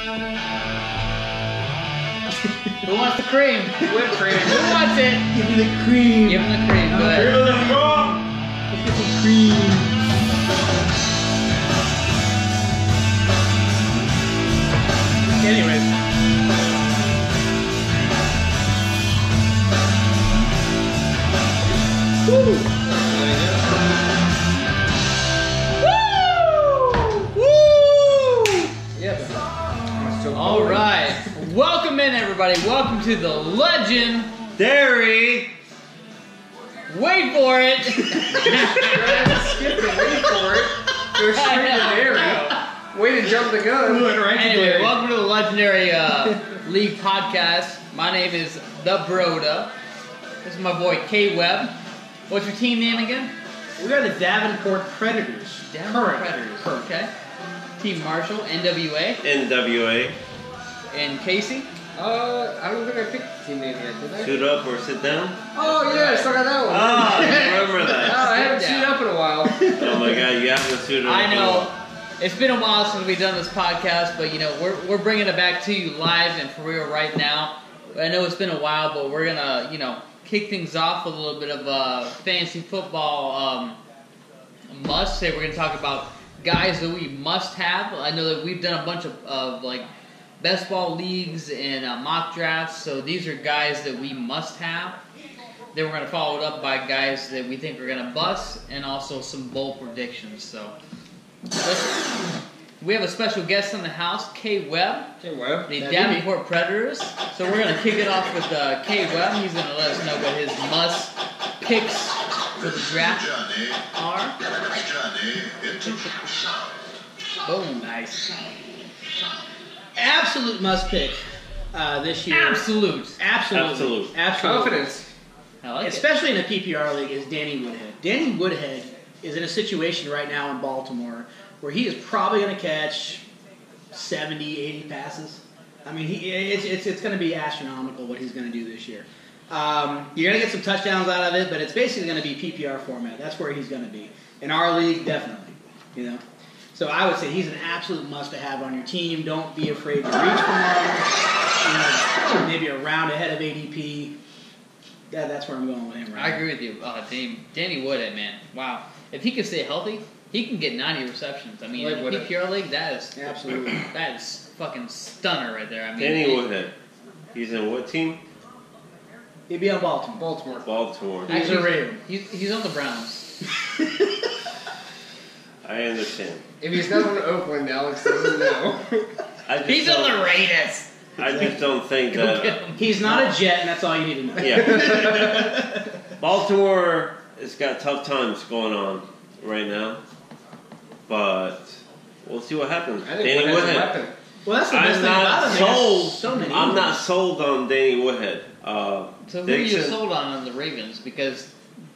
Who wants the cream? Whipped cream. Who wants it? Give me the cream. Give him the cream. Go ahead. Let's get some cream. Anyways. Woo! All right. Welcome in, everybody. Welcome to the legendary. Wait for it. Skip it, wait for it. Go straight to Dairy. Way to jump the gun. Anyway, welcome to the legendary League podcast. My name is The Broda. This is my boy K Webb. What's your team name again? We are the Davenport Predators. Davenport Predators. Okay. Team Marshall, NWA. NWA. And Casey? I don't think I picked the team name yet, did I? Suit up or sit down? Oh, yeah, I still got that one. Ah, I remember Oh, that. I haven't suited up in a while. Oh my god, you haven't suited up. I know. It's been a while since we've done this podcast, but you know, we're bringing it back to you live and for real right now. I know it's been a while, but we're gonna, kick things off with a little bit of fantasy football must. Say we're gonna talk about guys that we must have. I know that we've done a bunch of like best ball leagues and mock drafts, so these are guys that we must have. Then we're gonna follow it up by guys that we think are gonna bust, and also some bold predictions. So. We have a special guest in the house, K Webb, the Davenport Predators. So we're going to kick it off with K Webb. He's going to let us know what his must picks for the draft are. Boom. Nice. Absolute must pick this year. Absolute. Confidence. I like Especially in a PPR league is Danny Woodhead. Danny Woodhead is in a situation right now in Baltimore where he is probably going to catch 70, 80 passes. I mean, it's going to be astronomical what he's going to do this year. You're going to get some touchdowns out of it, but it's basically going to be PPR format. That's where he's going to be. In our league, definitely. So I would say he's an absolute must-have on your team. Don't be afraid to reach for him. Maybe a round ahead of ADP. That's where I'm going with him right I agree with you. Danny Woodhead, man. Wow. If he can stay healthy, he can get 90 receptions. I mean, in a PPR league, that is absolutely that is fucking stunner right there. I mean, Danny Woodhead. He's in what team? He'd be on Baltimore. Baltimore. He's a Raven. He's on the Browns. I understand. If he's not on Oakland, Alex doesn't know. He's on the Raiders. I just don't think that. He's not a Jet, and that's all you need to know. Yeah. Baltimore has got tough times going on right now, but we'll see what happens. I think Danny Woodhead. Well, that's the best thing about him. I'm not sold on Danny Woodhead. So who are you sold on the Ravens? Because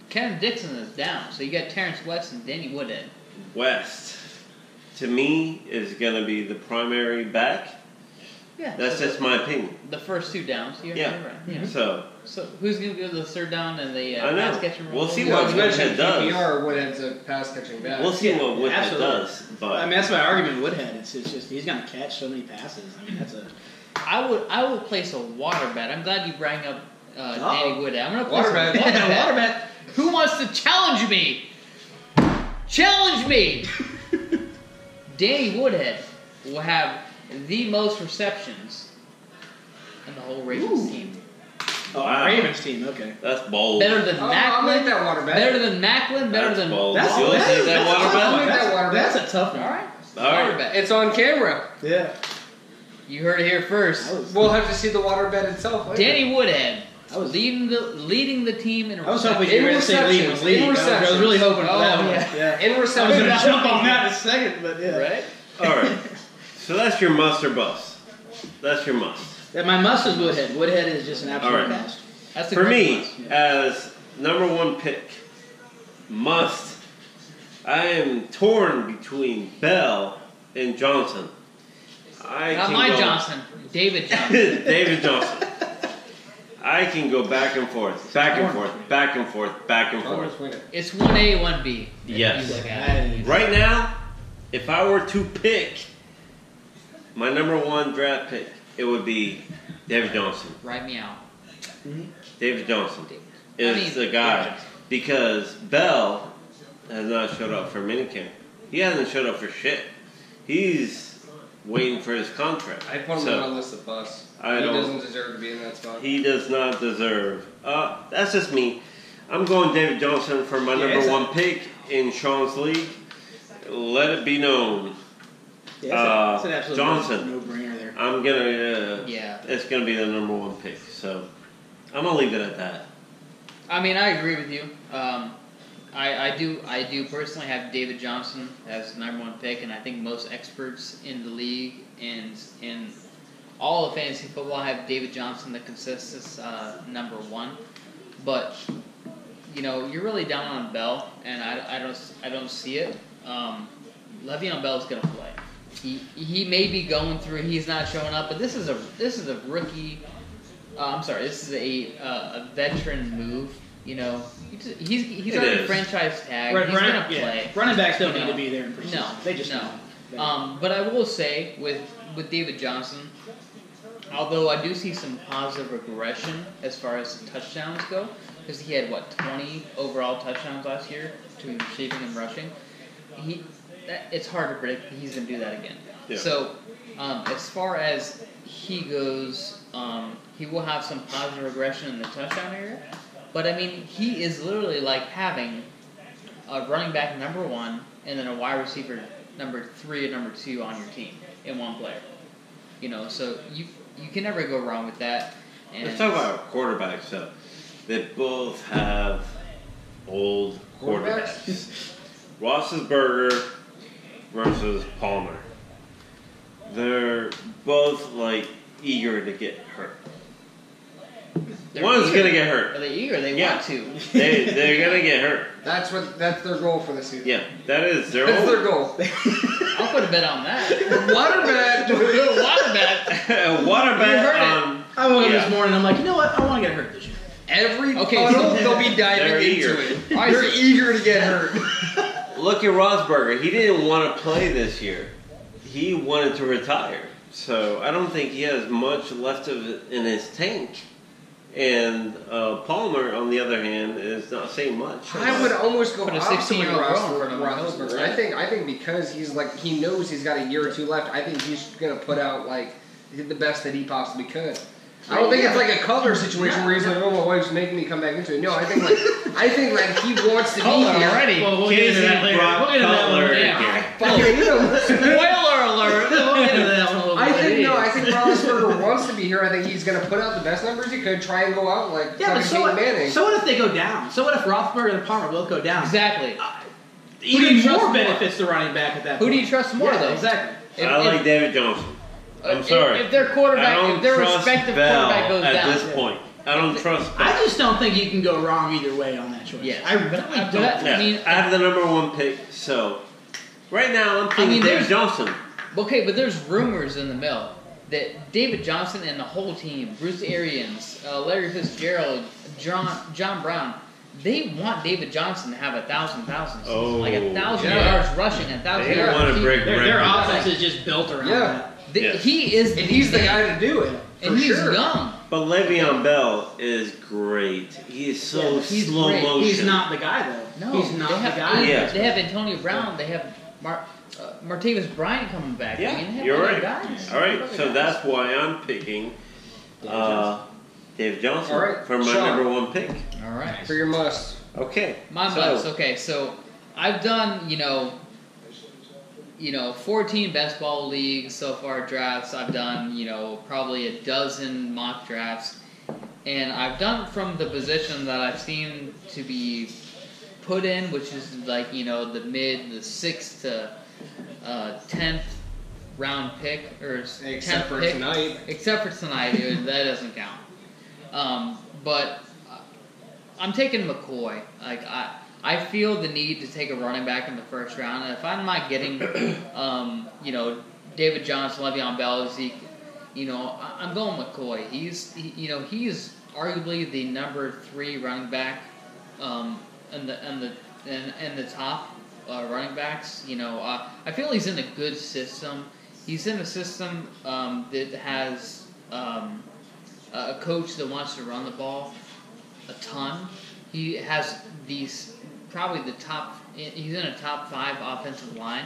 Kevin Dixon is down, so you got Terrence West and Danny Woodhead. West, to me, is going to be the primary back. Yeah, that's just my opinion. The first two downs. You're right. Yeah. So who's going to go to the third down and the pass catching role? We'll see what Woodhead does. PPR what ends up pass catching back. We'll see what Woodhead does. But I mean, that's my argument with Woodhead. It's just he's going to catch so many passes. I mean, that's a. I would place a water bet. I'm glad you bring up Danny Woodhead. I'm going to place water bet. Water bet. Who wants to challenge me? Challenge me! Danny Woodhead will have the most receptions in the whole Ravens team. Wow. Ravens team, okay. That's bold. Better than I'll make that water bet. Better than Macklin. Better than bold. That's You'll take that water bet. That's a tough one. All right. Water bet. It's on camera. Yeah. You heard it here first. We'll have to see the water bet itself later. Danny Woodhead. leading the team in receptions. I was hoping you were going to say leading. I was really hoping for that one. Yeah. In receptions. I was going to jump on that in a second, but yeah. Right? All right. So that's your must or bust. That's your must. Yeah, my must is Woodhead. Woodhead is just an absolute must. That's for me, as number one pick, must, I am torn between Bell and Johnson. Not my Johnson. David Johnson. David Johnson. I can go back and forth, back and forth, back and forth, back and forth. It's 1A, 1B. Yes. Right now, if I were to pick my number 1 draft pick, it would be David Johnson. Write me out. David Johnson David. is the guy because Bell has not showed up for minicamp. He hasn't showed up for shit. He's waiting for his contract. I put him on my list of busts. He doesn't deserve to be in that spot. He does not deserve. That's just me. I'm going David Johnson for my number 1 pick in Sean's league. Let it be known. Yeah, it's an absolute Johnson. no-brainer there. I'm gonna. Yeah. It's gonna be the number 1 pick. So I'm gonna leave it at that. I mean, I agree with you. I do personally have David Johnson as the number 1 pick, and I think most experts in the league and in all of fantasy football have David Johnson the consensus number 1. But you're really down on Bell, and I don't see it. Le'Veon Bell's gonna play. He may be going through. He's not showing up, but this is a rookie. This is a veteran move. He's on a franchise tag. He's gonna play. Running backs don't need to be there in preseason. No, They just no. don't. But I will say with David Johnson, although I do see some positive regression as far as touchdowns go, because he had 20 overall touchdowns last year between receiving and rushing. It's hard to predict that he's going to do that again. Yeah. So, as far as he goes, he will have some positive regression in the touchdown area. But, I mean, he is literally like having a running back number 1 and then a wide receiver number 3 and number 2 on your team in one player. So you can never go wrong with that. And Let's talk about quarterbacks, though. They both have old quarterbacks. Roethlisberger versus Palmer. They're both eager to get hurt. One's gonna get hurt. Are they eager? They want to. They're gonna get hurt. That's their goal for the season. Yeah, that is their That's their goal. I'll put a bet on that. Water bet. Water bet. A water bet heard it. on. I woke up this morning. I'm like, you know what? I want to get hurt this year. Every Okay, puddle, so they'll be they're diving eager. into it. They're eager to get hurt. Look at Roethlisberger. He didn't want to play this year. He wanted to retire. So I don't think he has much left of it in his tank. And Palmer, on the other hand, is not saying much. I would almost go Put a opposite with 16-year-old girl in front of him. Roethlisberger. I think because he knows he's got a year or 2 left. I think he's gonna put out the best that he possibly could. I don't think it's like a Cutler situation where he's like, "Oh, my wife's making me come back into it." No, I think he wants to be here already. Well, we'll get into that later. Brock We'll get into that one Cutler later. again. Spoiler alert. We'll get into that one a little bit. I think Roethlisberger wants to be here. I think he's going to put out the best numbers he could, try and go out like Yeah, but Peyton Manning. so what if they go down? So what if Roethlisberger and Palmer both go down? Exactly. Even Who do you trust more more? benefits the running back at that Who point. do you trust more, Yeah, though? exactly. If- I like if- David Johnson. I'm sorry. If their quarterback, I don't if their trust respective Bell quarterback goes at down, this point. I don't trust Bell. I just don't think you can go wrong either way on that choice. Yes. I really But don't. that- Yeah, I mean- I have the number 1 pick, so right now I'm thinking David there's- Johnson. okay, but there's rumors in the mill that David Johnson and the whole team, Bruce Arians, Larry Fitzgerald, John Brown, they want David Johnson to have 1,000 Oh, like 1,000 yeah. yards rushing, 1,000 They yards want to receiving. break Their records. offense is just built around Yeah. that. Yes. He is, And he's the guy to do it. and for he's sure. young. But Le'Veon Bell is great. He is so Yeah, he's slow great. motion. He's not the guy, though. No, He's not they the have, guy. Yeah. They have Antonio Brown. They have Martavis Bryant coming back. Yeah, I mean, they have you're other right. guys. All They right, have other so guys. that's why I'm picking David Johnson All right, for my Sean. number 1 pick. All right. For your must. Okay. My so, butts. Okay, so I've done 14 best ball leagues so far, drafts. I've done probably a dozen mock drafts, and I've done from the position that I've seen to be put in, which is the 6th to 10th round pick or 10th Except for pick. tonight. Except for tonight, dude, that doesn't count. But I'm taking McCoy. I feel the need to take a running back in the first round. And if I'm not getting, David Johnson, Le'Veon Bell, Zeke, I'm going McCoy. He's arguably the number 3 running back, in the top running backs. I feel he's in a good system. He's in a system that has a coach that wants to run the ball a ton. He has probably the top. He's in a top 5 offensive line.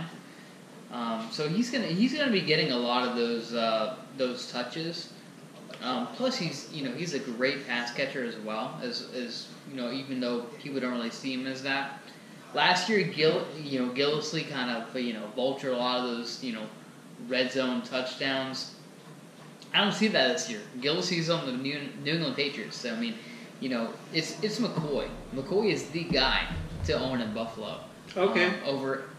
So he's gonna be getting a lot of those touches. Plus he's a great pass catcher as well as even though people don't really see him as that. Last year Gillislee kind of vultured a lot of those red zone touchdowns. I don't see that this year. Gillislee's on the New England Patriots, so I mean, it's McCoy. McCoy is the guy to own in Buffalo. Okay. Over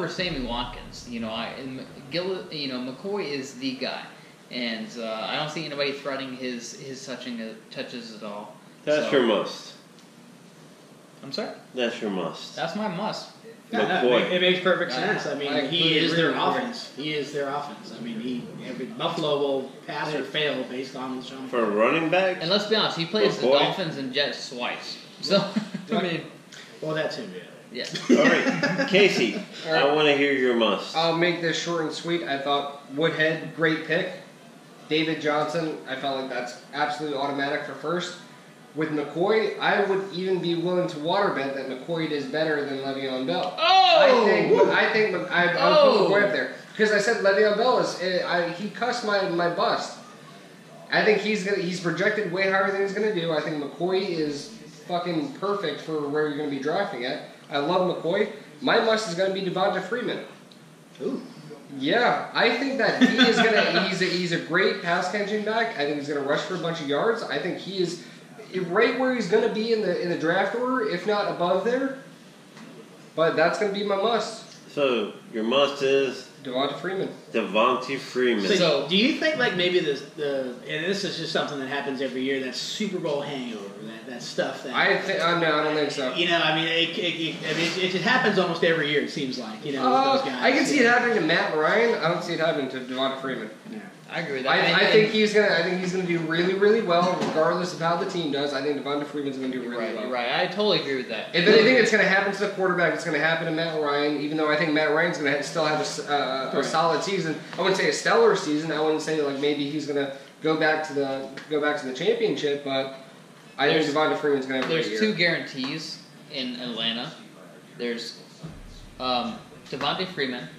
Sammy Watkins. McCoy is the guy, and I don't see anybody threatening his touches at all. That's your must. I'm sorry? That's your must. That's my must. Yeah, it makes perfect sense. I mean, he is their agree. offense. He is their offense. I mean, Buffalo will pass or fail based on Sean. For a running back? And let's be honest, he plays the Dolphins and Jets twice. So, I mean... Well, that too, yeah. All right, Casey, I want to hear your must. I'll make this short and sweet. I thought Woodhead, great pick. David Johnson, I felt like that's absolutely automatic for first. With McCoy, I would even be willing to water bet that McCoy is better than Le'Veon Bell. Oh! I think I would put McCoy up there because I said Le'Veon Bell he cussed my bust. I think he's projected way higher than he's gonna do. I think McCoy is fucking perfect for where you're gonna be drafting at. I love McCoy. My must is gonna be Devonta Freeman. Ooh. Yeah, I think that he is gonna. He's a great pass catching back. I think he's gonna rush for a bunch of yards. I think he is right where he's going to be in the draft order, if not above there. But that's going to be my must. So your must is Devonta Freeman. Devonta Freeman. So do you think like maybe and this is just something that happens every year, that Super Bowl hangover, that stuff that No, I don't think so. I mean, it happens almost every year. It seems like with those guys. I can see it happening to Matt Ryan. I don't see it happening to Devonta Freeman. Yeah. I agree with that. I think he's gonna do really, really well, regardless of how the team does. I think Devonta Freeman's gonna do really well. You're right. I totally agree with that. If anything, it's gonna happen to the quarterback. It's gonna happen to Matt Ryan. Even though I think Matt Ryan's gonna still have a solid season. I wouldn't say a stellar season. I wouldn't say like maybe he's gonna go back to the championship. But I think Devonta Freeman's gonna have a great year. There's 2 guarantees in Atlanta. There's Devonta Freeman.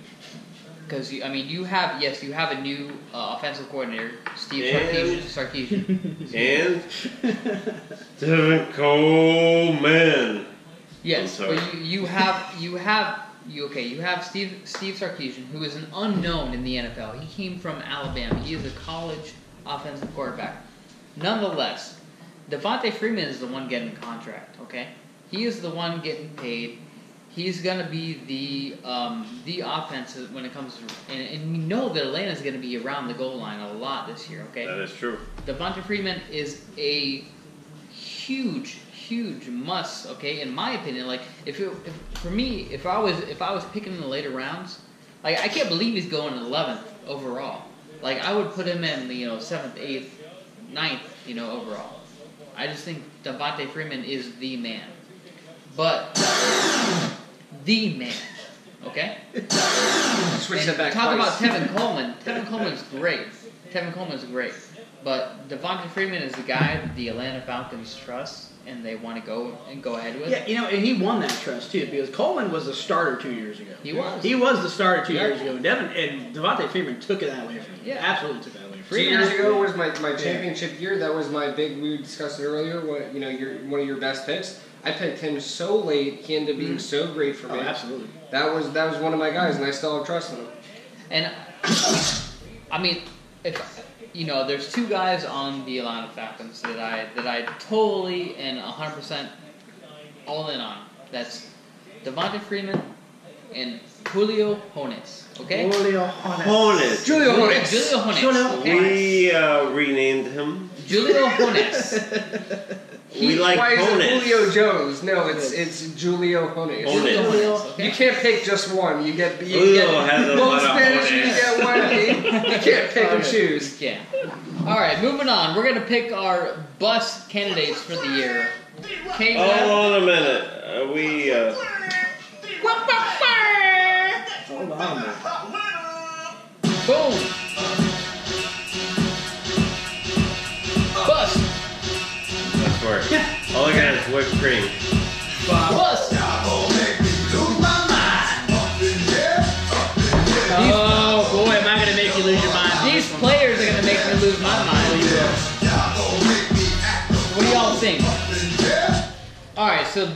Because you have a new offensive coordinator, Steve Sarkisian. And Devin Coleman. Yes, but you have Steve Sarkisian, who is an unknown in the NFL. He came from Alabama. He is a college offensive quarterback. Nonetheless, Devonta Freeman is the one getting the contract. Okay, he is the one getting paid. He's gonna be the offense when it comes to, and we know that Atlanta's gonna be around the goal line a lot this year. Okay, That is true. Devonta Freeman is a huge must. Okay, in my opinion, like if I was picking in the later rounds, like I can't believe he's going 11th overall. Like I would put him in 7th, 8th, 9th, overall. I just think Devonta Freeman is the man. But the man, okay? Switch that back talk twice. about Tevin Coleman. Tevin Coleman's great. But Devonta Freeman is the guy that the Atlanta Falcons trust, and they want to go ahead with. Yeah, and he won that trust too, because Coleman was the starter 2 years ago. He was. He was the starter 2 years ago. And Devonta Freeman took that away from him. Yeah. Absolutely took that away from 2 him. years ago was my championship year. That was my big. We discussed it earlier. One of your best picks. I picked him so late. He ended up being so great for me. Oh, absolutely. That was one of my guys, and I still have trust in him. And I mean, if there's 2 guys on the Atlanta Falcons that I totally and 100% all in on. That's Devonta Freeman and Julio Jones. Okay. Julio Jones. Julio Jones. Okay. We renamed him. Julio Jones. We like Why is Jones. it Julio Jones? No, it's Julio Jones. Julio Jones. Okay. You can't pick just one. You get Julio has a both lot of Spanish. You Jones. get one. You can't pick and choose. Yeah. All right, moving on. We're gonna pick our bus candidates for the year. Okay. Hold on a minute. Hold on. Boom. Bust. That's work. All I got is whipped cream. Bust. Oh boy, am I going to make you lose your mind. These players are going to make me lose my mind. What do y'all think? Alright, so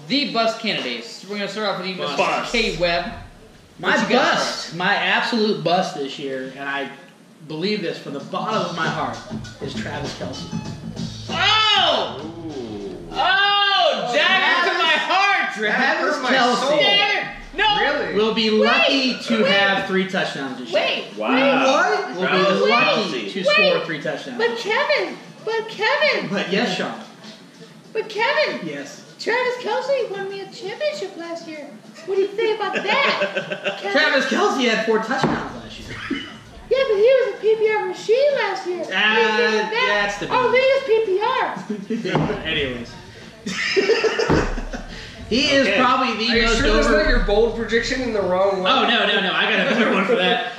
the bus candidates. We're going to start off with you, Mr. Bust. K. Webb. My What you got for bust, my absolute bust this year, and I believe this from the bottom of my heart, is Travis Kelce. Oh! Ooh. Oh! Dagger to my heart! Travis hurt my soul. Kelce Dagger! No! Really? will be lucky to wait. have 3 touchdowns this year. Wait! Wow. What? Will Travis be lucky Kelce. to score 3 touchdowns. But Kevin! But yes, Sean. But Kevin! Yes. Travis Kelce won me a championship last year. What do you think about that? Travis Kelce had 4 touchdowns last year. Yeah, but he was a PPR machine last year. That's the PPR. Anyways. He is Okay. probably the Are you most sure that's not over. your bold prediction in the wrong way? Oh no! I got a better one for that.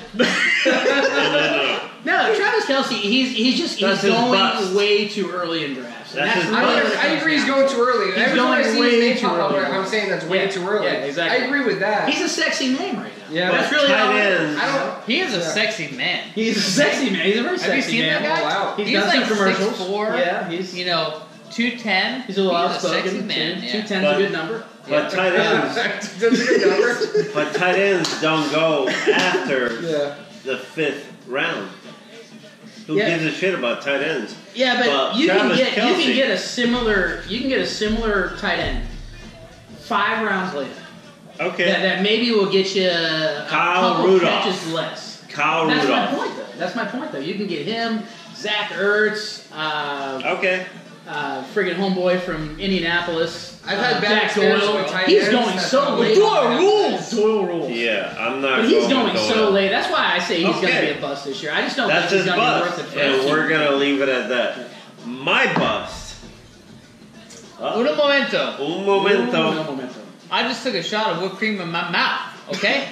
No, Travis Kelce, he's That's his going bust. way too early in drafts. And That's his really bust. what it I comes agree he's down going too early. He's Every time I going see way his name too pop up, early. I'm saying that's way Yeah, too early. yeah, exactly. I agree with that. He's a sexy name right now. Yeah. That's really all. Tight ends. I don't. He is a Yeah. sexy man. He's a sexy man. He's a very Have you sexy seen man. that guy? Oh, wow. He's He's done like some commercials. 6'4". Yeah, he's 210. he's a little He's a sexy outspoken. man. Yeah. 210's But- a good number. But tight ends, That's a good number. but tight ends don't go after Yeah. the 5th round. Who Yeah. gives a shit about tight ends? Yeah, but But you can Travis Kelce- get a similar tight end 5 rounds later. Okay. That maybe will get you a Kyle couple Rudolph. catches less. Kyle That's my Rudolph. point, though. That's my point, though. You can get him, Zach Ertz, Okay. friggin' homeboy from Indianapolis. I've had bad Jack experience Doyle. with tight He's ends. going That's so not late. what Doyle rules. Doyle rules. Yeah, I'm not. But he's going going with so Doyle. late. That's why I say he's going to Okay. be a bust this year. I just don't That's think his he's going to be bust, worth it for and us. we're gonna leave it at that. My bust. Un momento. Un momento. No momento. I just took a shot of whipped cream in my mouth. Okay.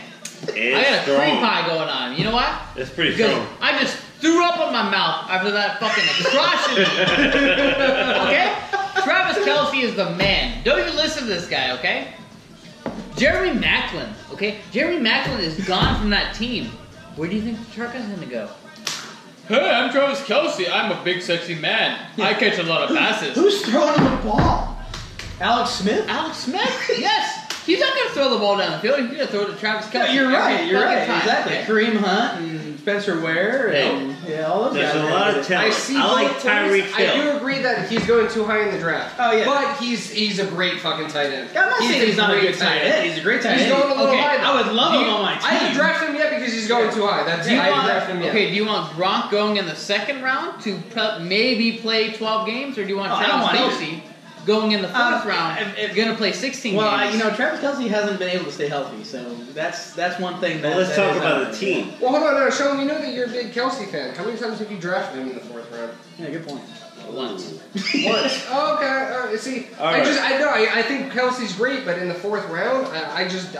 I It's got a strong. cream pie going on. You know why? It's pretty Because strong. I just threw up in my mouth after that fucking atrocity. Okay? Travis Kelce is the man. Don't even listen to this guy, okay? Jeremy Maclin, okay? Jeremy Maclin is gone from that team. Where do you think the truck is going to go? Hey, I'm Travis Kelce. I'm a big, sexy man. I catch a lot of passes. Who's throwing him the ball? Alex Smith? Alex Smith? Yes. He's not going to throw the ball down the field. He's going to throw it to Travis Kelce. Yeah, you're right. every You're fucking right. time, Exactly. okay? Kareem Hunt and Spencer Ware and all those There's guys. a are lot good. of talent. I see I like both Tyreek points. I Hill. do agree that he's going too high in the draft. Oh, yeah. But he's a great fucking tight end. I'm not saying he's not a great good tight end. He's a great tight He's end. going a little Okay, high. though. I would love Do him you- on my team. I haven't drafted him yet because he's going too high. That's Do you I want, haven't drafted him yet. okay, do you want Gronk going in the second round to maybe play 12 games, or do you want Oh, I don't Travis want Kelce going in the fourth round, if- going to play 16 Well, games? Travis Kelce hasn't been able to stay healthy, so that's one thing that. Well, let's that talk is about out the there. team. Well, hold on, no, Sean. You know that you're a big Kelsey fan. How many times have you drafted him in the 4th round? Yeah, good point. Once. Once. Oh, okay. See, All I right. know. I think Kelsey's great, but in the 4th round, I don't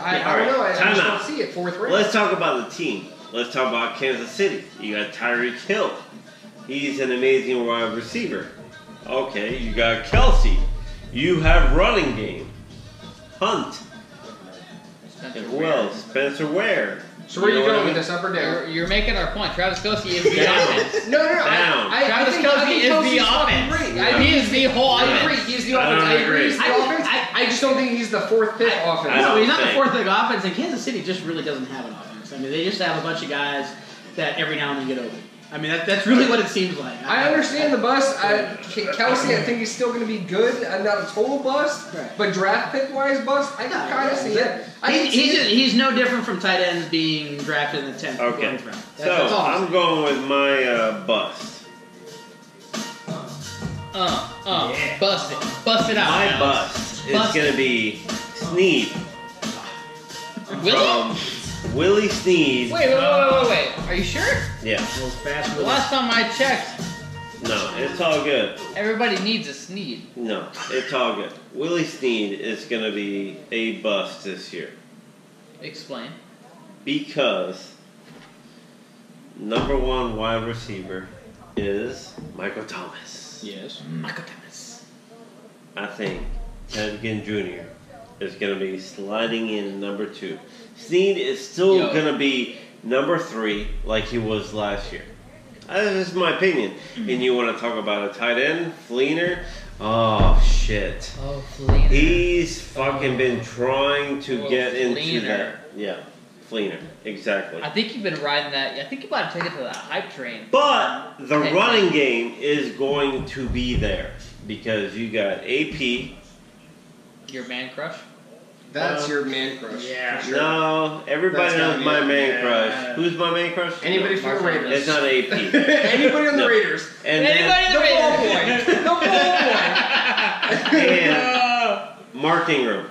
know. I Time just out. don't see it. 4th round. Let's talk about the team. Let's talk about Kansas City. You got Tyreek Hill. He's an amazing wide receiver. Okay, you got Kelce. You have running game. Hunt. Spencer Who else? Spencer Ware. So where are you know what going I with mean? this, up or down? You're making our point. Travis Kelce is the Down. offense. No. Down. Travis Kelce is the Kelsey's fucking offense. great. Yeah. He is the whole I offense. agree. He's the I offense. don't I agree. agree. He's the I- offense. I just don't think he's the 4th pick offense. I No, don't he's not the think- fourth pick offense, and Kansas City just really doesn't have an offense. I mean, they just have a bunch of guys that every now and then get open. I mean, that's really what it seems like. I understand the bust. Kelsey, I think he's still going to be good. Not a total bust, Right. but draft pick wise bust, I can kind of see it. I can see it. He's no different from tight ends being drafted in the 10th or Okay. 11th round. So That's all. I'm going with my bust. Bust it. Bust it out. My Alex. bust is Bust going to be Snead. Willie? Willie Snead. Wait. Are you sure? Yeah. Those fast The last time I checked, No, it's all good. everybody needs a Snead. No, it's all good. Willie Snead is going to be a bust this year Explain. because number one wide receiver is Michael Thomas. Yes. Michael Thomas. I think Ted Ginn Jr. is going to be sliding in number 2. Snead is still going to be number 3 like he was last year. That's just my opinion. And you want to talk about a tight end, Fleener? Oh, shit. Oh, Fleener. He's fucking been trying to get into Fleener. that. Yeah, Fleener. Exactly. I think you've been riding that. I think you might have taken to that hype train. But the Okay. running game is going to be there because you got AP. Your man crush? That's your man crush. Yeah. for sure. No, everybody That's gotta knows be my it. man Yeah. crush. Who's my man crush? Anybody from the Mark Raiders? It's not AP. Anybody on the No. Raiders? And Anybody The ball boy. Raiders? The ball boy. and Mark Ingram.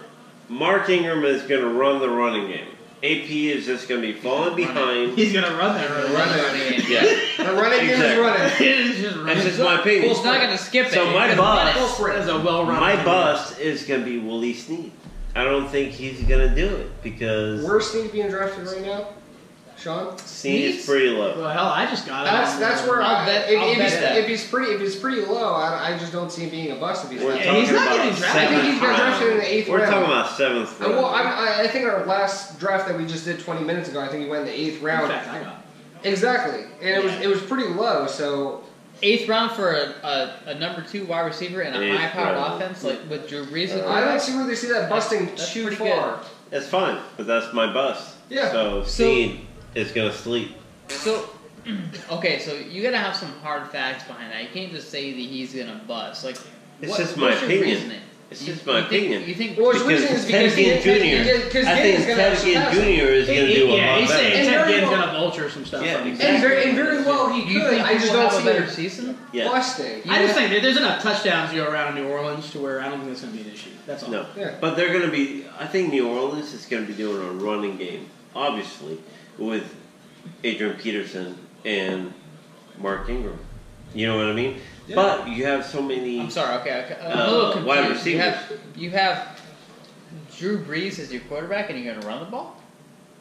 Mark Ingram is going to run the running game. AP is just going to be falling behind. He's gonna run that running. Running game. Yeah, The running game is Exactly. running. He's just that's running. just my opinion. He's not going to skip it. So He's my gonna run boss- it. Full sprint. That's a well-run. My bust is going to be Willie Snead. I don't think he's going to do it because Where's Snead being drafted right now? Sean? Snead is Snead's- pretty low. Well, hell, I just got it. That's where I'll I, bet- if, I'll if, bet he's, that. if he's pretty low, I just don't see him being a bust if he's We're drafted. Yeah, he's talking not about getting drafted. I think seventh he got drafted in round. the 8th We're round. talking about 7th round. Well, I think our last draft that we just did 20 minutes ago, I think he went in the 8th In round. fact, I got it. Exactly, and it was pretty low. So 8th round for a number 2 wide receiver and a 8th high-powered round. offense like with Drew Brees. at I don't quarterback. see where they see that busting That's too pretty far. It's fine, but that's my bust. Yeah. So Snead is going to sleep. So, okay, so you gotta have some hard facts behind that. You can't just say that he's gonna bust. Like, It's just my what's your opinion. reasoning? It's You- just my you think- opinion. You think? Well, his reason is because Ted Ginn Jr. because I Ginn is think going to have Ted some Ginn passing. Jr. is going to do a Yeah, lot he's saying better. And Ted very Ginn's well- gonna vulture some stuff. Yeah, from him. exactly. And very well he You could. think I just he will don't have see a better him season? Yeah. busting. I just think there's enough touchdowns to go around in New Orleans to where I don't think that's going to be an issue. That's all. No. Yeah. But they're going to be, I think New Orleans is going to be doing a running game, obviously, with Adrian Peterson and Mark Ingram. You know what I mean? Yeah. But you have so many. I'm sorry. Okay, I'm a little confused. wide You receivers. have Drew Brees as your quarterback, and you're gonna run the ball.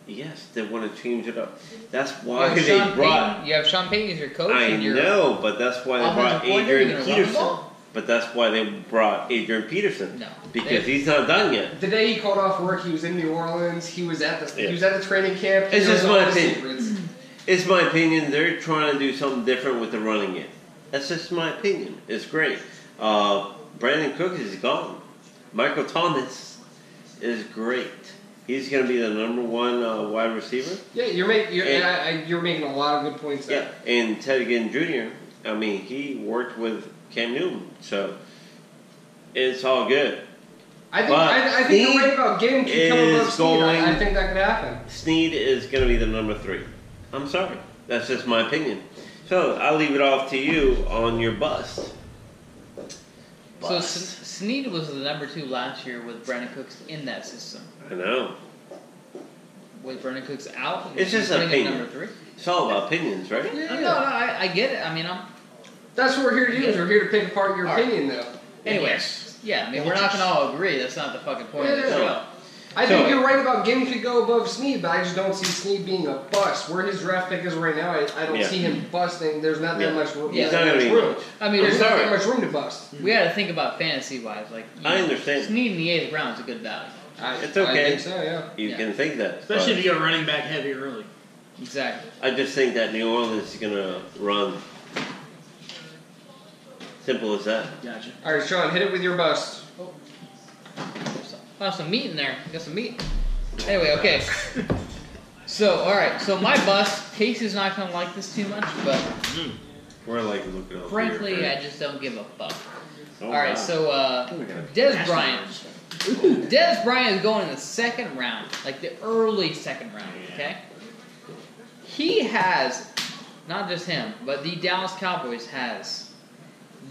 Yes, they want to change it up. That's You why have they Sean brought. Payton. You have Sean Payton as your coach. I and your know, but that's why they offensive brought coordinator, you're Adrian gonna run the Peterson. ball? But that's why they brought Adrian Peterson. No, Because he's not done yet. The day he called off work, he was in New Orleans. He was at the Yeah. he was at the training camp. It's He just knows all my the opinion. secrets. It's my opinion. They're trying to do something different with the running game. That's just my opinion. It's great. Brandon Cook is gone. Michael Thomas is great. He's going to be the number 1 wide receiver. Yeah, you're making a lot of good points there. Yeah, and Ted Ginn Jr. I mean, he worked with Cam Newton, so it's all good. I think But I think you're Snead right about getting to come is above Snead. going- I think that could happen. Snead is going to be the number 3. I'm sorry. That's just my opinion. So I'll leave it off to you on your bust. So Bust. Snead was the number 2 last year with Brandon Cooks in that system. I know. With Brandon Cooks out, It's just bring in opinion. number 3. It's all about opinions, right? Yeah. No, I get it. I mean, That's what we're here to do. Is we're here to pick apart your All right. opinion, though. anyways. Yeah, I mean, we're not gonna all agree. That's not the fucking point of the Yeah. show. I think So- you're right about Ginn could go above Snead, but I just don't see Snead being a bust. Where his draft pick is right now, I don't Yeah. see him busting. There's not Yeah. that much room. Yeah. It's not going to be room. much. I mean, There's we not sorry. that much room to bust. gotta think about fantasy wise. Like, you I know, understand. Snead in the 8th round is a good value. It's okay. I think so, yeah. You Yeah. can think that. Especially but if you go running back heavy early. Exactly. I just think that New Orleans is going to run. Simple as that. Gotcha. All right, Sean, hit it with your bust. Oh, some meat in there. Got some meat. Anyway, okay. So, all right. So my bust. Casey's not gonna like this too much, but We're like looking over frankly, here. I just don't give a fuck. Oh, All right. wow. So, Oh my God. Des Bryant. Des Bryant is going in the 2nd round, like the early 2nd round. Okay. He has, not just him, but the Dallas Cowboys has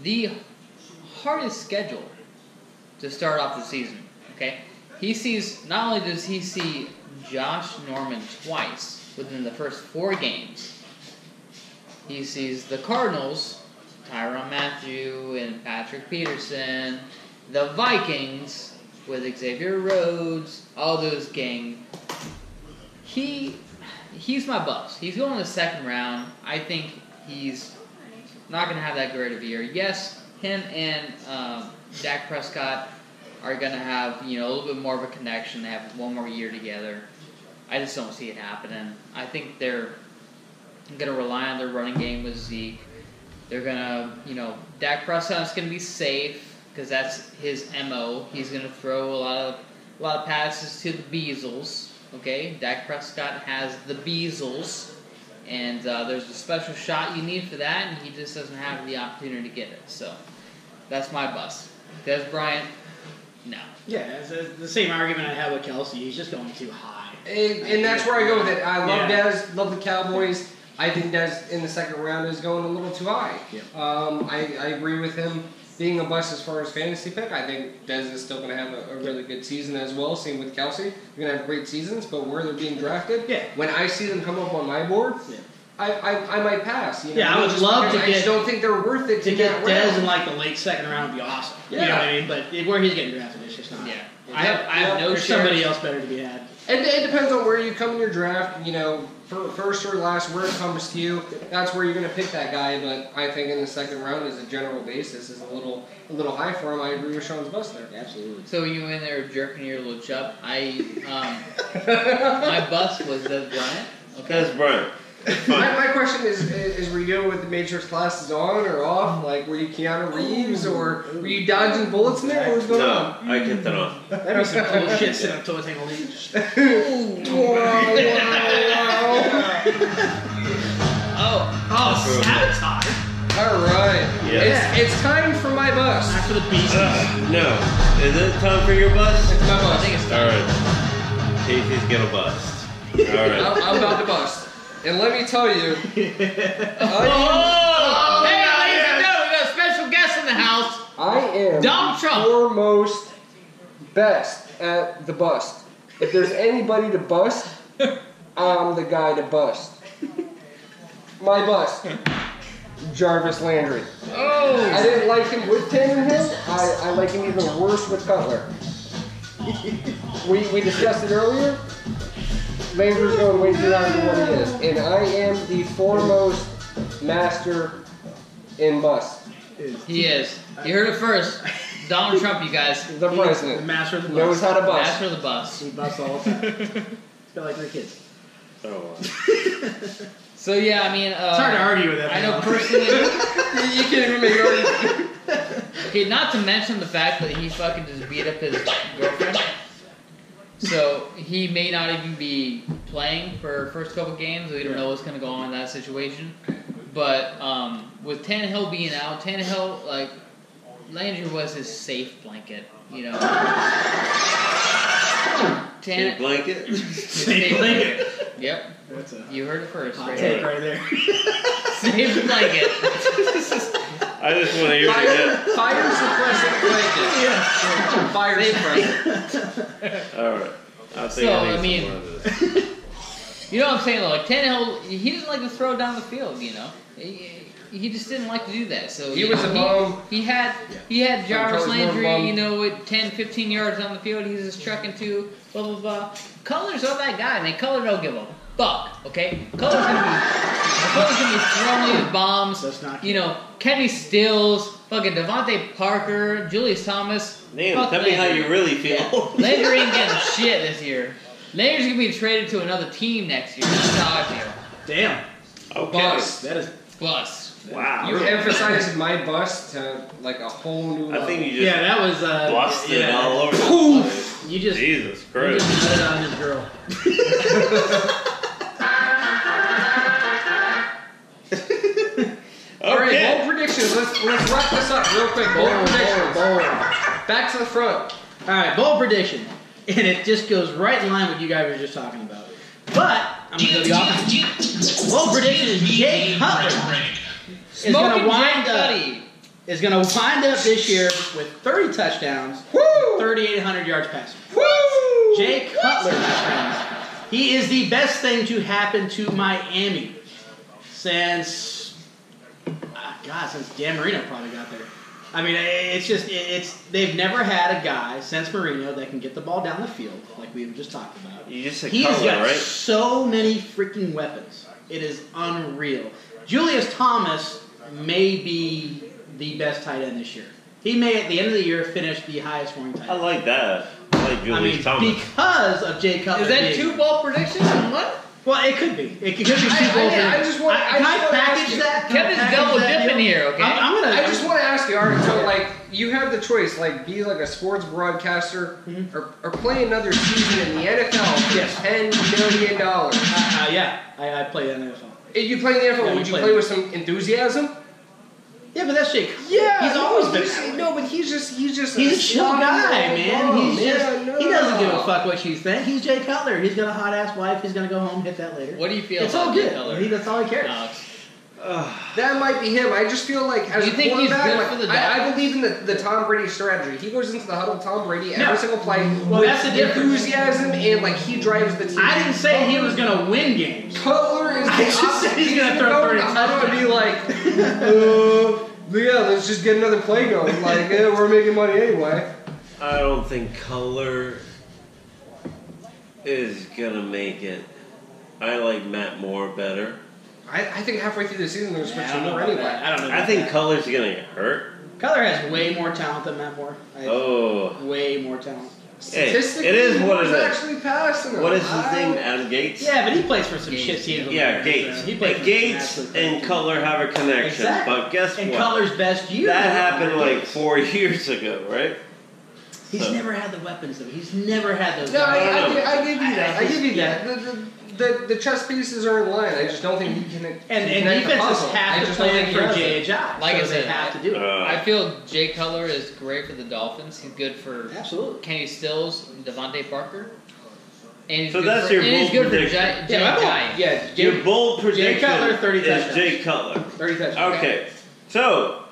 the hardest schedule to start off the season. Okay, he sees, not only does he see Josh Norman twice within the first 4 games, he sees the Cardinals, Tyrann Mathieu and Patrick Peterson, the Vikings with Xavier Rhodes, all those gang. he's my bust. He's going in the second round. I think he's not going to have that great of a year. Yes, him and Dak Prescott are going to have, a little bit more of a connection. They have one more year together. I just don't see it happening. I think they're going to rely on their running game with Zeke. They're going to, Dak Prescott's going to be safe because that's his MO. He's going to throw a lot of passes to the Beazles. Okay, Dak Prescott has the Beazles, and there's a special shot you need for that, and he just doesn't have the opportunity to get it. So that's my bust. Des Bryant, no. Yeah, it's the same argument I have with Kelsey. He's just going too high. And that's where I go with it. I love Dez, love the Cowboys. I think Dez in the second round is going a little too high. Yeah. I agree with him being a bust as far as fantasy pick. I think Dez is still going to have a really good season as well. Same with Kelsey. They're going to have great seasons, but where they're being drafted, when I see them come up on my board, I might pass. I would love to I just don't think they're worth it to get Dez in like the late second round would be awesome. Yeah. You know what I mean? But where he's getting drafted, it's just not. Yeah. I have no There's somebody else better to be had. It depends on where you come in your draft. First or last, where it comes to you, that's where you're going to pick that guy. But I think in the second round, as a general basis, is a little high for him. I agree with Sean's bust there. Absolutely. So you in there jerking your little chub. My bust was Des Bryant. Okay. Des Bryant. My question is were you dealing with the Matrix glasses on or off? Like, were you Keanu Reeves or were you dodging bullets in there? What was going on? No, I kept it on. That'd be some cool shit sitting up towards Tangle League. Oh, sabotage. All right. Yeah. It's time for my bust. Not for the beast. No. Is it time for your bust? It's my I bust. think it's All time. right. Casey's gonna bust. All right. I'm about to bust. And let me tell you, Hey, ladies and gentlemen, we got a special guest in the house. I am Donald Trump. foremost best at the bust. If there's anybody to bust, I'm the guy to bust. My bust, Jarvis Landry. Oh. I didn't like him with Tannehill. I like him even worse with Cutler. We discussed it earlier. Landry's going way too high for what he is. And I am the foremost master in bust. He is. You heard it first. Donald Trump, you guys. The president. The master of the bus. Knows how to bust. Master of the bus. He busts all the time. It's got like their kids. Oh. So yeah, I mean, It's hard to argue with that. I know personally. You can't even make an argument. Okay, not to mention the fact that he fucking just beat up his girlfriend. So he may not even be playing for first couple games. We don't know what's gonna go on in that situation. But with Tannehill being out, Tannehill Landry was his safe blanket. Safe blanket? Safe blanket. Yep. That's a You heard it first. hot Right take here. right there. Safe blanket. I just want to hear it again. Fire suppressant blanket. Fire suppressant. All right. I think So, I I mean- need some more of this. You know what I'm saying? Like Tannehill, he doesn't like to throw down the field. He just didn't like to do that. So He was a bum. He had Jarvis Colors were a Landry, bum. with 10, 15 yards on the field. He's just trucking to blah blah blah. Cutler's not that guy, man. Cutler don't give a fuck. Okay, Cutler's gonna be throwing these bombs. That's not Kenny Stills, fucking Devontae Parker, Julius Thomas. Damn, Fuck tell me how Landry. you really feel. Landry ain't getting shit this year. Landry's gonna be traded to another team next year. That's how I feel. Damn. Okay. Bust. That is. Bust. Wow. You emphasized my bust to like a whole new level. I think you just Yeah, that was. busted yeah. all over the place. You just. Jesus You Christ. just put it on his girl. All right, Okay. bold predictions. Let's wrap this up real quick. Bold predictions. Back to the front. All right, bold prediction, and it just goes right in line with you guys were just talking about. But I'm gonna go the opposite. Bold prediction is Jay Cutler is gonna wind up this year with 30 touchdowns, Woo! 3,800 yards passing. Woo! Jay Cutler, my friends, he is the best thing to happen to Miami since Dan Marino probably got there. I mean, it's they've never had a guy since Marino that can get the ball down the field like we just talked about. You just said He has Cutler, got right? so many freaking weapons. It is unreal. Julius Thomas may be the best tight end this year. He may, at the end of the year, finish the highest scoring tight I end. like that. I like Julius Thomas. Because of Jay Cutler. Is that being- 2 ball predictions in one? Well, it could be. It could be 2 I goals. just want- I Can just I want to ask package you- that? Can I Kevin's package double that dipping deal? here, okay? I'm gonna. I just want to ask you, all right, so like you have the choice, like be like a sports broadcaster or play another season in the NFL for Yes. $10 million. Yeah, I play in the NFL. If you play in the NFL, Yeah, would you you play- play with some enthusiasm? Yeah, but that's Jake. Yeah, he's always been. he's- that way. No, but he's just He's a chill sloppy guy, old man. bum. He's just Yeah, no. he doesn't give a fuck what you think. He's Jay Cutler. He's got a hot ass wife. He's gonna go home, hit that later. What do you feel It's about all Jay good. Cutler? That's all he cares. Alex? That might be him. I just feel like as You a think he's quarterback, good like, for the I Dolphins? believe in the Tom Brady strategy. He goes into the huddle, Tom Brady, every No. single play Well, with that's the difference. enthusiasm and like he drives the team. I didn't say he was gonna win games. Cutler is. I just said he's gonna throw 30 I'm gonna be like, yeah, let's just get another play going. Like, yeah, we're making money anyway. I don't think Cutler is gonna make it. I like Matt Moore better. I think halfway through the season they're Yeah, I switching don't know more about anyway. that. I don't know. I about think that. Cutler's gonna get hurt. Cutler has way more talent than Matt Moore. Oh, Way more talent. hey, Statistically, it is what it who's is. actually passing him? What is his name? Adam Gates. Yeah, but he plays for some Gates, shit teams. Yeah, over there, Gates. so he plays for some Gates absolute and crazy teams. Cutler have a connection, Exactly. but guess And what? Cutler's best year. That was happened Adam like Gates. 4 years ago, right? He's So- never had the weapons though. He's never had those. No, guys. I give you that. I give you Yeah. that. The chess pieces are in line. I just don't think he can. And connect the defenses puzzle. I have to just don't plan think he for does it. J.J. Like I so they said, have to do it. I feel Jay Cutler is great for the Dolphins. He's good for Absolutely. Kenny Stills, Devontae Parker. And he's So good that's for, your and he's bold good for prediction. Jay Giant. Yeah, Your bold Jay prediction Cutler, 30 is touchdowns. Jay Cutler. 30 touchdowns. Okay, so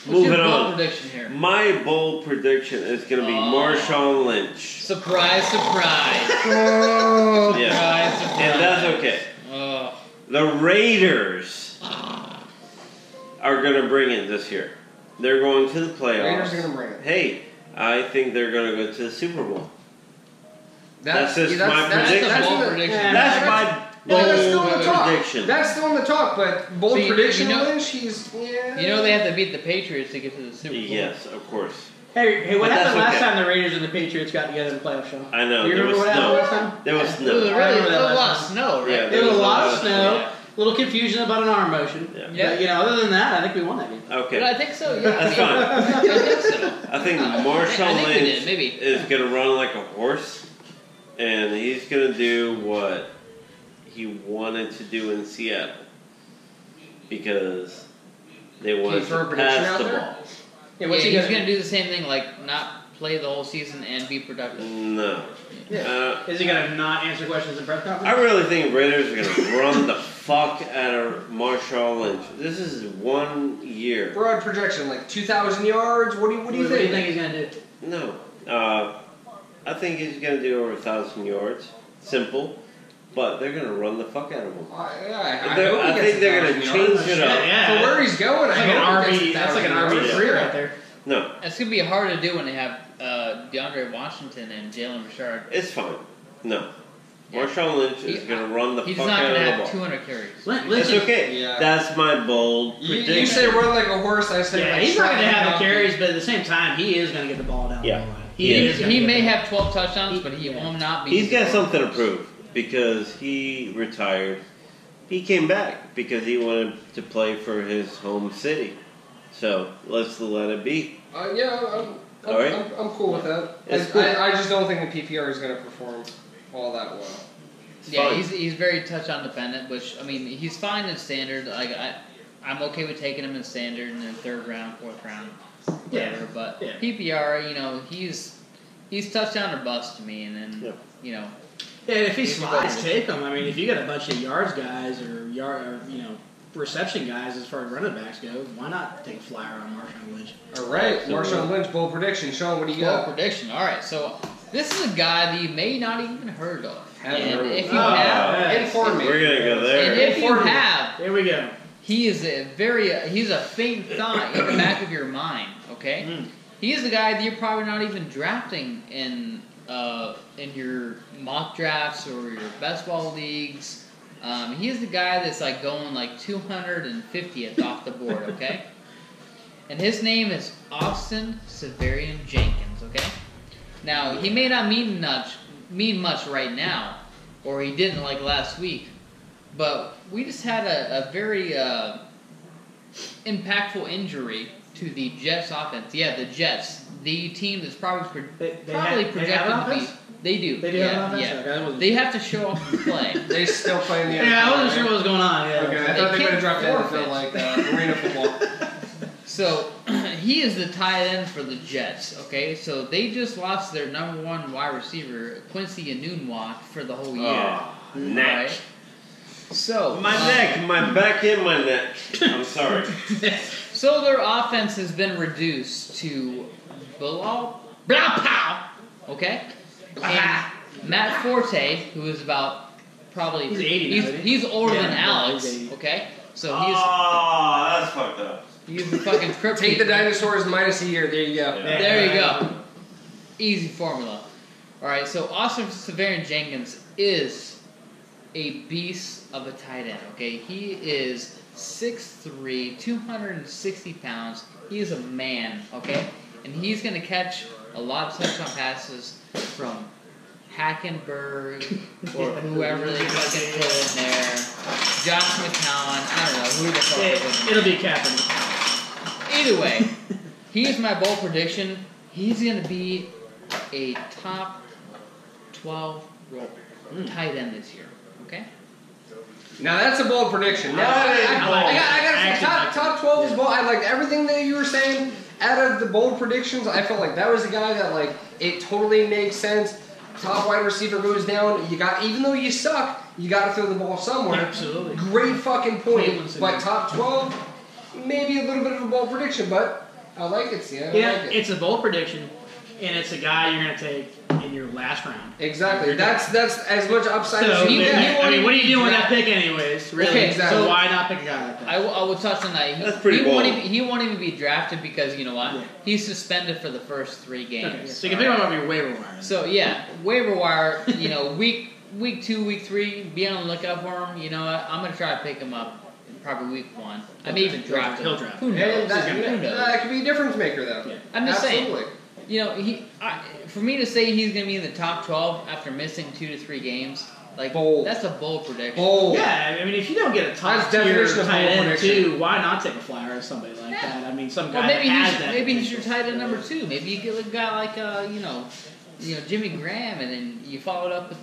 What's moving your bold on. prediction here? My bold prediction is going to be Oh. Marshawn Lynch. Surprise, surprise. Oh, Yeah, Surprise, surprise. and that's okay. Oh. The Raiders are going to bring it this year. They're going to the playoffs. Raiders are gonna bring it. Hey, I think they're going to go to the Super Bowl. That's just my That's prediction. a bold in the- prediction. Yeah, That's my Yeah, that's still in the bold talk. prediction. That's still in the talk, but bold So you prediction know- Lynch, he's yeah. You know they have to beat the Patriots to get to the Super Bowl. Yes, of course. Hey, what But happened that's last okay. time the Raiders and the Patriots got together in the playoff show? I know. Do you There remember was what happened last snow. time? There was It was snow. really I remember that a lot of last snow, right? Yeah, There was a lot of snow. Yeah. Little confusion about an arm motion. Yeah. But, other than that, I think we won that game. Okay. But I think so, yeah. That's I think so. I think I Marshawn think we Lynch did, maybe. is going to run like a horse, and he's going to do what he wanted to do in Seattle because they Can wanted you throw a to prediction pass out the there? ball. Yeah, Yeah, what's he he's gonna going to do the same thing, like not play the whole season and be productive. No. Is he going to not answer questions in press I conference? really think Raiders are going to run the fuck out of Marshawn Lynch. This is 1 year. broad projection, like 2,000 yards. What do you What do you think? think he's going to do? No. I think he's going to do over 1,000 yards. Simple. But they're going to run the fuck out of him. I think they're going to change it up. Yeah. For where he's going, That's like an RB3 3 right there. No, It's going to be hard to do when they have DeAndre Washington and Jalen Richard. it's fine. No. Yeah. Marshawn Lynch is He- going to run the He's fuck not out going to of the have ball. 200 carries. Lynch It's is- okay. Yeah. That's my bold prediction. You say run like a horse, I say Yeah, like he's not going to strut have like the a carries, donkey. but at the same time, he is going to get the ball down Yeah. the line. He is gonna He get may the- have 12 touchdowns, but he will not be. He's got something to prove because he retired. He came back because he wanted to play for his home city. So let's let it be. Yeah, All right. I'm cool with that. It's cool. I just don't think the PPR is going to perform all that well. It's Yeah, fine. he's very touchdown dependent, which I mean he's fine in standard. Like I'm okay with taking him in standard and then third round, fourth round, whatever. Yeah. But Yeah. PPR, he's touchdown or bust to me, and then Yeah. Yeah, and if he He's slides, good. take him. I mean, if you got a bunch of yards guys or reception guys as far as running backs go, why not take a flyer on Marshawn Lynch? All right, So- Marshawn Lynch, bold prediction. Sean, what do you bold got? prediction. All right, so this is a guy that you may not even heard of, Haven't and heard of if him. you Oh, have, yeah. Inform me. We're gonna go there. and if you Inform me. have, Here we go. he is he's a faint thought in the back of your mind, okay? He is the guy that you're probably not even drafting in your mock drafts or your best ball leagues. He is the guy that's like going like 250th off the board, okay? And his name is Austin Severian Jenkins, okay? Now, he may not mean much right now, or he didn't like last week, but we just had a very impactful injury to the Jets offense. Yeah, the Jets, the team that's probably projected to be. They do. They do have an offense? Okay, They have to show up and play. They still play in the NFL. Yeah, I wasn't sure what was going on. Yeah. Okay, I thought they would have dropped NFL like arena football. So, he is the tight end for the Jets, okay? So, they just lost their number one wide receiver, Quincy Enunwa, for the whole year. Oh, neck. Right? So, My neck, my back and my neck. I'm sorry. So their offense has been reduced to blah pow, okay? And Matt Forte, who is about probably He's 80 now, isn't he? he's older than Yeah, Alex, he's 80. okay? So Oh, that's fucked up. he's the fucking crypto. Take the dinosaurs minus a year. There you go. Yeah. There you go. Easy formula. All right, so Austin Severian Jenkins is a beast of a tight end, okay? He is 6'3", 260 pounds. He is a man, okay? And he's going to catch a lot of touchdown passes from Hackenberg or whoever they fucking put in there. Josh McCown. I don't know who the fuck they put in there. It'll be Kaepernick. Either way, here's my bold prediction. He's going to be a top 12 tight end this year, okay? Now that's a bold prediction. Now I got top 12 is bold. I liked everything that you were saying. Out of the bold predictions, I felt like that was the guy that like it totally makes sense. Top wide receiver goes down. You got even though you suck, you got to throw the ball somewhere. Absolutely. Great fucking point. Cleveland's in But there. top 12, maybe a little bit of a bold prediction, but I like it. See, I like it. It's a bold prediction, and it's a guy you're going to take in your last round. Exactly. That's as much upside So, as you get. I mean, what are you doing with that pick anyways? Really? Okay, exactly. So why not pick a guy like that? I will touch on that. That's pretty bold. He won't even be drafted because, you know what? Yeah. He's suspended for the first 3 games. Okay, so you can pick him up your waiver wire. So, yeah, waiver wire, you know, week 2, week 3, be on the lookout for him. You know what? I'm going to try to pick him up in probably week 1. I may even draft him. He'll draft Who him. knows? And Who knows? that could be a difference maker, though. Yeah. I'm just Absolutely. saying. You know, for me to say he's going to be in the top 12 after missing 2 to 3 games, like, Bold. that's a bold prediction. Bold. Yeah, I mean, if you don't get a top That's tier definition of tight bold end prediction. too, why not take a flyer on somebody like that? I mean, some guy Well, maybe that has that. maybe he's your potential. tight end number 2. Maybe you get a guy like Jimmy Graham, and then you follow it up with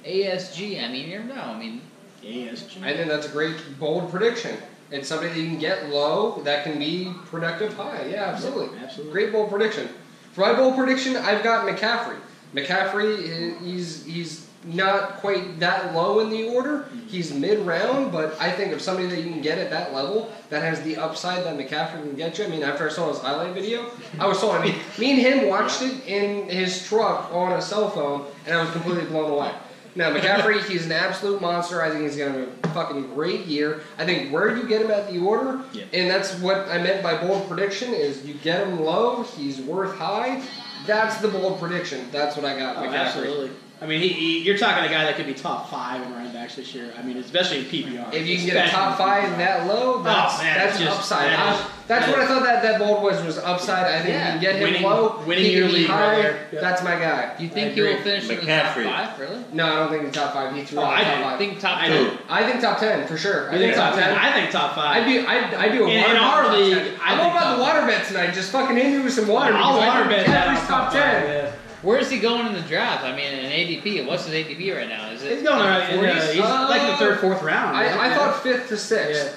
ASG. I mean, you never know. I mean, ASG. I think that's a great bold prediction. It's something that you can get low that can be productive high. Yeah, absolutely. Absolutely. Great bold prediction. For my bold prediction, I've got McCaffrey. McCaffrey, he's not quite that low in the order. He's mid-round, but I think of somebody that you can get at that level that has the upside that McCaffrey can get you. I mean, after I saw his highlight video, I was sold. I mean, me and him watched it in his truck on a cell phone, and I was completely blown away. Now, McCaffrey, he's an absolute monster. I think he's going to have a fucking great year. I think where you get him at the order, and that's what I meant by bold prediction, is you get him low, he's worth high. That's the bold prediction. That's what I got, Oh, McCaffrey. absolutely. I mean, you're talking a guy that could be top 5 in running backs this year. I mean, especially in PPR. If you can get a top 5 that low, that's just- upside. that That's is- what I thought that bold was upside. I think you can get him Winning- low, winning he can your be league right high. there. Yeah. That's my guy. do you think I he will agree. finish in the top McCaffrey. 5? Really? No, I don't think he's top 5. He threw Oh, out I top do. 5. I think top I 10. do. I think top 10 for sure. I You think top 10. I think top 5. I do a In water bet our top league, 10. I I'm all think about top the water bet tonight. Just fucking into some water. I'll because I water think bet that McCaffrey's on top 5, 10. yeah. Where is he going in the draft? I mean, in ADP. What's his ADP right now? Is it? He's going around. He's like the 3rd, 4th round. I thought 5th to 6th. Yeah.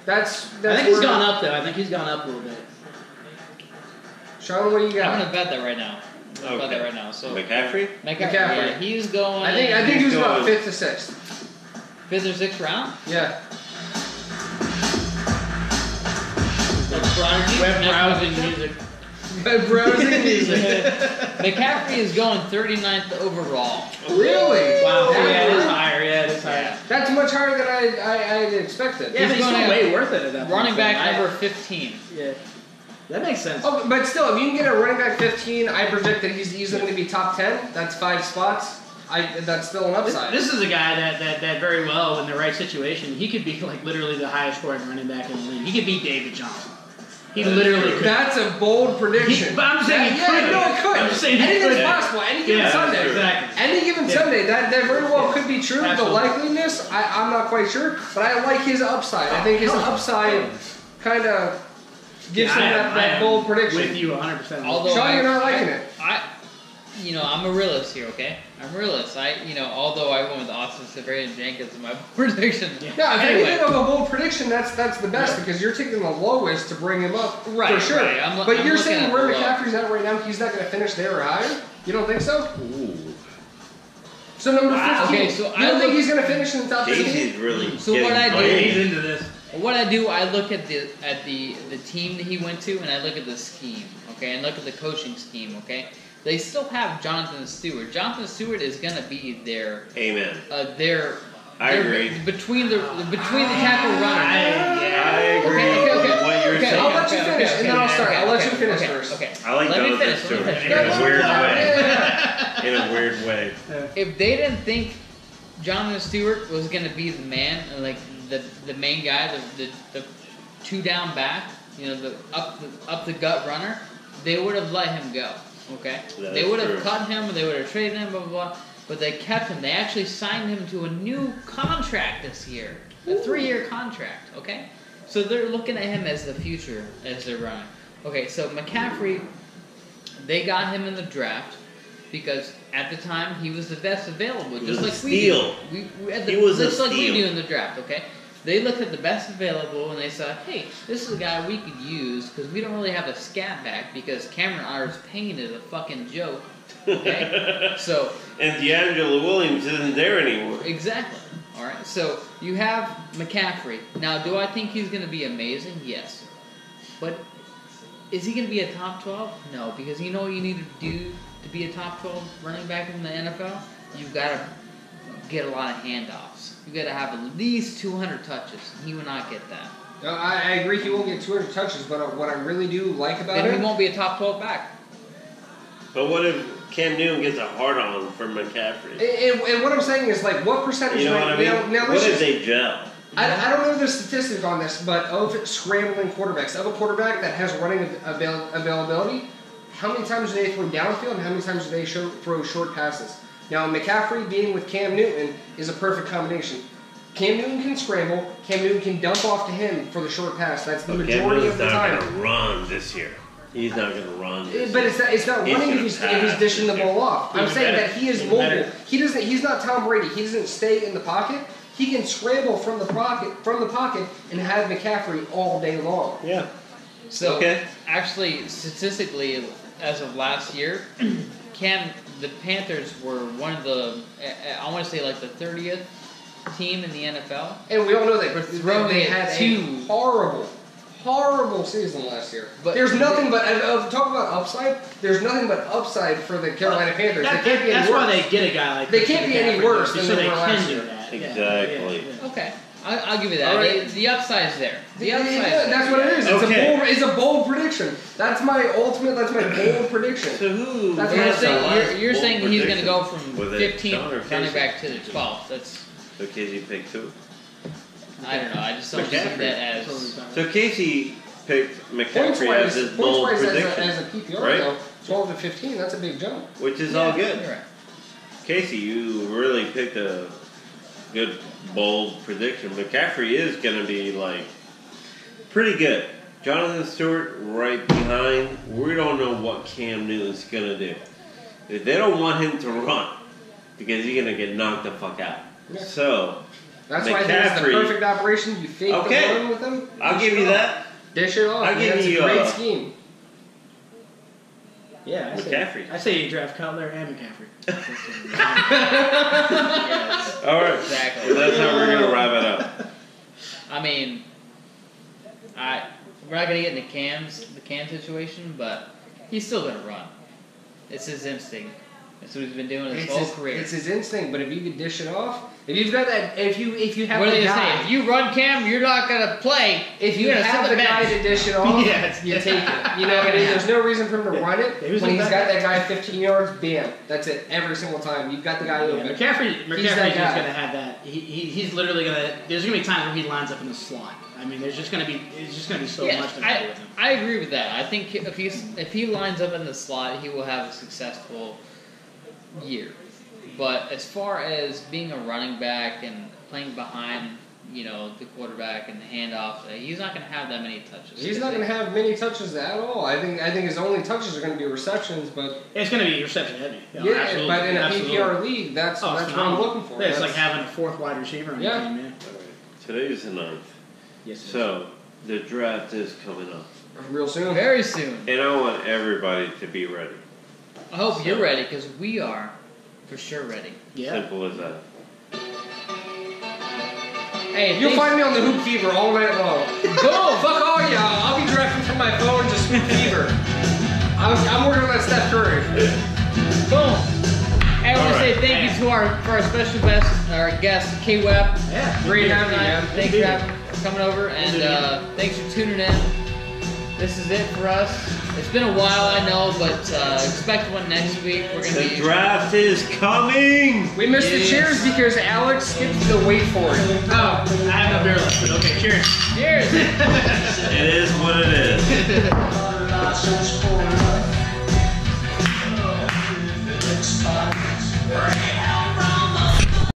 That's I think he's where- gone up though. I think he's gone up a little bit. Sean, what do you I'm got? gonna bet that right now. I'm gonna bet Okay. that right now. So McCaffrey? McCaffrey. McCaffrey. Yeah, he's going. I think he was about going- 5th to 6th. 5th or 6th round. Yeah. Like Prodigy. Web Next browsing position? music. By browsing music. McCaffrey is going 39th overall. Really? Wow. That Yeah, it is high? higher. Yeah, it is higher. That's much higher than I had expected. Yeah, but he's going still to way worth it at that point. Running back I- number 15. Yeah. That makes sense. Oh, but still, if you can get a running back 15, I predict that he's easily going to be top 10. That's 5 spots. That's still an upside. This is a guy that very well, in the right situation, he could be like literally the highest scoring running back in the league. He could beat David Johnson. He literally could. That's a bold prediction. But I'm saying he could. No, it could. I'm saying he Anything's could. possible. Any given Yeah, Sunday. exactly. Any given Yeah. Sunday. That very well could be true. Absolutely. The likeliness, I'm not quite sure. But I like his upside. I think his upside kind of gives him that bold prediction. With you 100%. Although Sean, you're not liking it. I'm a realist here, okay? I'm a realist. Although I went with Austin Severian Jenkins in my prediction. Yeah, if Anyway. anything of a bold prediction, that's the best because you're taking the lowest to bring him up Right, for sure. right. But I'm you're looking saying at where the low. McCaffrey's at right now, he's not going to finish there or higher? You don't think so? Ooh. So number 15. Okay, so you I don't think look- he's going to finish in the top 15? Casey's really So getting what I do- blamed. He's into this. What I do, I look at the team that he went to, and I look at the scheme, okay, and look at the coaching scheme, okay. They still have Jonathan Stewart. Jonathan Stewart is gonna be their Amen. I their- agree. between the tackle runner. I agree Okay. with what you're Okay, saying. I'll let you finish, and then I'll start. I'll let you okay, finish okay, first. Okay. I like Let me Jonathan finish. Stewart Let me in finish. a weird way. Yeah. In a weird way. If they didn't think Jonathan Stewart was gonna be the man, like the main guy, the 2 down back, the up the gut runner, they would have let him go. Okay, That they is would have true. cut him, they would have traded him, blah blah blah. But they kept him. They actually signed him to a new contract this year, a 3-year contract. Okay, so they're looking at him as the future as they're running. Okay, so McCaffrey, they got him in the draft because at the time he was the best available, He just was a like we do. steal. We had He was a just like we steal. do in the draft. Okay. They looked at the best available and they said, hey, this is a guy we could use because we don't really have a scat back because Cameron Artis Payne is a fucking joke. Okay? So, And D'Angelo Williams isn't there anymore. exactly. Alright, so you have McCaffrey. Now, do I think he's going to be amazing? Yes. But is he going to be a top 12? No, because you know what you need to do to be a top 12 running back in the NFL? You've got to get a lot of handoffs. You got to have at least 200 touches. He will not get that. No, I agree he won't get 200 touches, but what I really do like about Then him... he won't be a top 12 back. But what if Cam Newton gets a hard-on for McCaffrey? And what I'm saying is, like, what percentage... You know what I mean? Now, What let's if just, they gel? I don't know the statistic on this, but of scrambling quarterbacks, of a quarterback that has running availability, how many times do they throw downfield and how many times do they throw short passes? Now, McCaffrey being with Cam Newton is a perfect combination. Cam Newton can scramble. Cam Newton can dump off to him for the short pass. That's the Cam majority Newton's of the not time. going to run this year. He's not going to run this But year. it's not He's running gonna if he's pass dishing the this year. ball off. I'm Even saying better. that he is Even mobile. better. He's not Tom Brady. He doesn't stay in the pocket. He can scramble from the pocket and have McCaffrey all day long. Yeah. So, Okay. actually, statistically, as of last year, the Panthers were one of the, I want to say like the 30th team in the NFL. And we all know that For throwing they it had to- a horrible season last year. But- there's nothing but talk about upside. There's nothing but upside for the Carolina Panthers. They can't be any That's worse. why they get a guy like They Christian can't be any McCaffrey, worse so than they they were last can do year. that. Exactly. Okay, I'll give you that. All right. The upside's there. The Yeah, upside's that's there. what it is. Okay. It's a bold prediction. That's my bold prediction. So who? That's You're what I'm has saying. the last You're bold saying he's going to prediction? go from Was it 15 Sean or running Casey? back to the 12th. That's, So Casey picked who? I don't know. I just don't see McCaffrey. that as. So Casey picked McCaffrey as his Points bold wise prediction, as a PPR right? though, 12 to 15. That's a big jump. Which is all good. You're right. Casey, you really picked a good bold prediction. McCaffrey is going to be like pretty good. Jonathan Stewart right behind. We don't know what Cam Newton's going to do. They don't want him to run because he's going to get knocked the fuck out. Yeah. So That's why I think it's the McCaffrey- perfect operation. You fake Okay. the run with them. I'll dish give it you off. that. Dish it off. I'll give That's you, a great scheme. Yeah, McCaffrey. I say you draft Cutler and McCaffrey. Yes. All right. Exactly. Well, that's how we're going to wrap it up. I mean, we're not gonna get into the Cam situation, but he's still gonna run. It's his instinct. That's what he's been doing his whole career. It's his instinct, but if you can dish it off, if you've got that, if you have What do the they guy, say? If you run, Cam, you're not gonna play. if you You're gonna have sit the guy bench. to dish it off, Yes. you take it. You know what I mean? There's no reason for him to run it. He was When in he's back- got that guy 15 yards, bam, that's it. Every single time, you've got the guy Yeah, open. McCaffrey's that just guy. going to have that. He's literally going to. There's going to be times where he lines up in the slot. I mean, there's just going to be. It's just going to be so Yeah, much to do with him. I agree with that. I think if he lines up in the slot, he will have a successful year. But as far as being a running back and playing behind, the quarterback and the handoffs, he's not going to have that many touches. He's not going to have many touches at all. I think his only touches are going to be receptions, but It's going to be reception heavy. yeah, Absolutely, but in a absolutely. PPR league, that's what I'm phenomenal. looking for. Yeah, it's like That's- having a fourth wide receiver on your Yeah. team. Yeah. Today's the 9th. Yes. it is. So the draft is coming up, real soon. Very soon. and I want everybody to be ready. I hope you're ready because we are for sure ready. Yeah. Simple as that. Hey, You'll find me on the Hoop Fever all night long. Boom! Fuck all y'all. I'll be drafting from my phone just Hoop Fever. I'm working on that Steph Curry. Boom! Hey, I want to All say right. thank you to our special guest, K Web. Yeah. Great having you, man. Thanks for coming over, and thanks for tuning in. This is it for us. It's been a while, I know, but expect one next week. We're gonna The be draft is coming. We missed the Yes. cheers because Alex skipped the wait for it. Oh, I have no beer left, but okay, cheers. cheers. It is what it is.